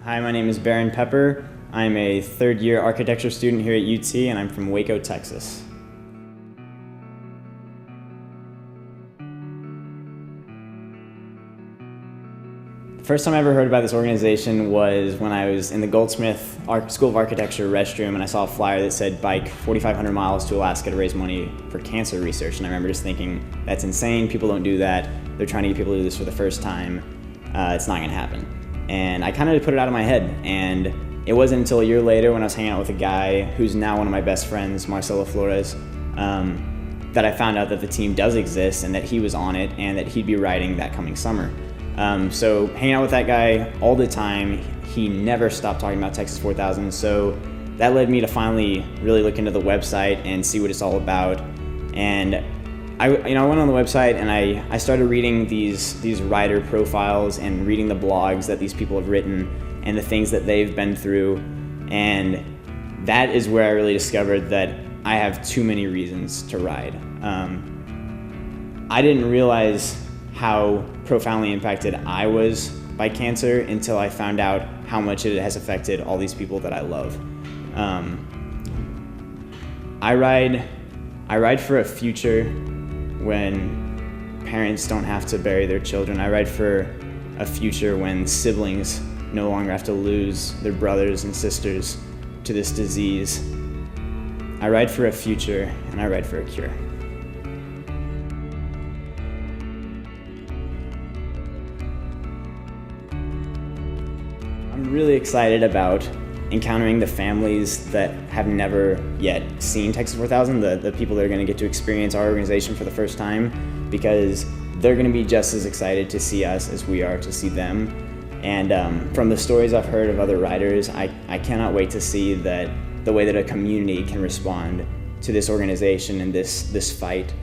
Hi, my name is Barron Peper. I'm a third-year architecture student here at UT, and I'm from Waco, Texas. The first time I ever heard about this organization was when I was in the Goldsmith School of Architecture restroom, and I saw a flyer that said bike 4,500 miles to Alaska to raise money for cancer research. And I remember just thinking, that's insane, people don't do that. They're trying to get people to do this for the first time. It's not gonna happen. And I kind of put it out of my head. And it wasn't until a year later when I was hanging out with a guy who's now one of my best friends, Marcelo Flores, that I found out that the team does exist and that he was on it and that he'd be riding that coming summer. So hanging out with that guy all the time, he never stopped talking about Texas 4000. So that led me to finally really look into the website and see what it's all about. And I went on the website and I started reading these rider profiles and reading the blogs that these people have written and the things that they've been through. And that is where I really discovered that I have too many reasons to ride. I didn't realize how profoundly impacted I was by cancer until I found out how much it has affected all these people that I love. I ride for a future when parents don't have to bury their children. I ride for a future when siblings no longer have to lose their brothers and sisters to this disease. I ride for a future, and I ride for a cure. I'm really excited about encountering the families that have never yet seen Texas 4000, the people that are going to get to experience our organization for the first time, because they're going to be just as excited to see us as we are to see them. And from the stories I've heard of other riders, I cannot wait to see that the way that a community can respond to this organization and this fight.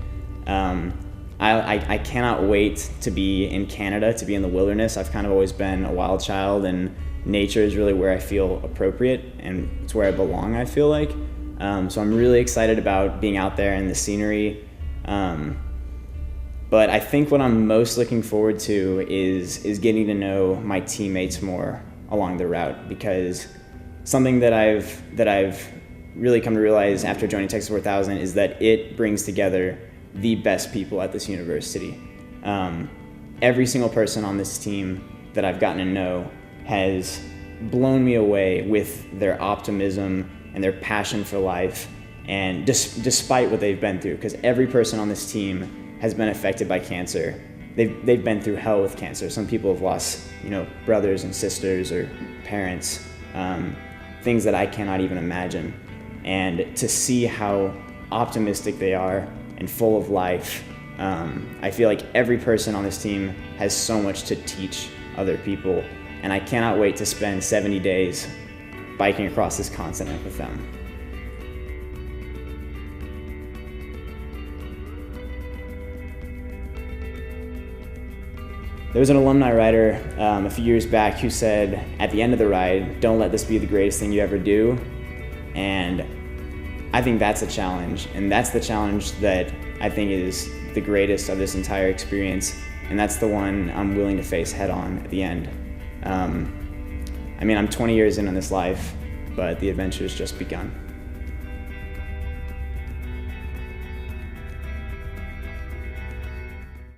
I cannot wait to be in Canada, to be in the wilderness. I've kind of always been a wild child, and nature is really where I feel appropriate, and it's where I belong, I feel like. So I'm really excited about being out there and the scenery. But I think what I'm most looking forward to is getting to know my teammates more along the route, because something that I've really come to realize after joining Texas 4000 is that it brings together the best people at this university. Every single person on this team that I've gotten to know has blown me away with their optimism and their passion for life, and despite what they've been through, because every person on this team has been affected by cancer. They've been through hell with cancer. Some people have lost, brothers and sisters or parents, things that I cannot even imagine. And to see how optimistic they are and full of life, I feel like every person on this team has so much to teach other people. And I cannot wait to spend 70 days biking across this continent with them. There was an alumni rider a few years back who said at the end of the ride, "Don't let this be the greatest thing you ever do." And I think that's a challenge, and that's the challenge that I think is the greatest of this entire experience, and that's the one I'm willing to face head on at the end. I'm 20 years in on this life, but the adventure's just begun.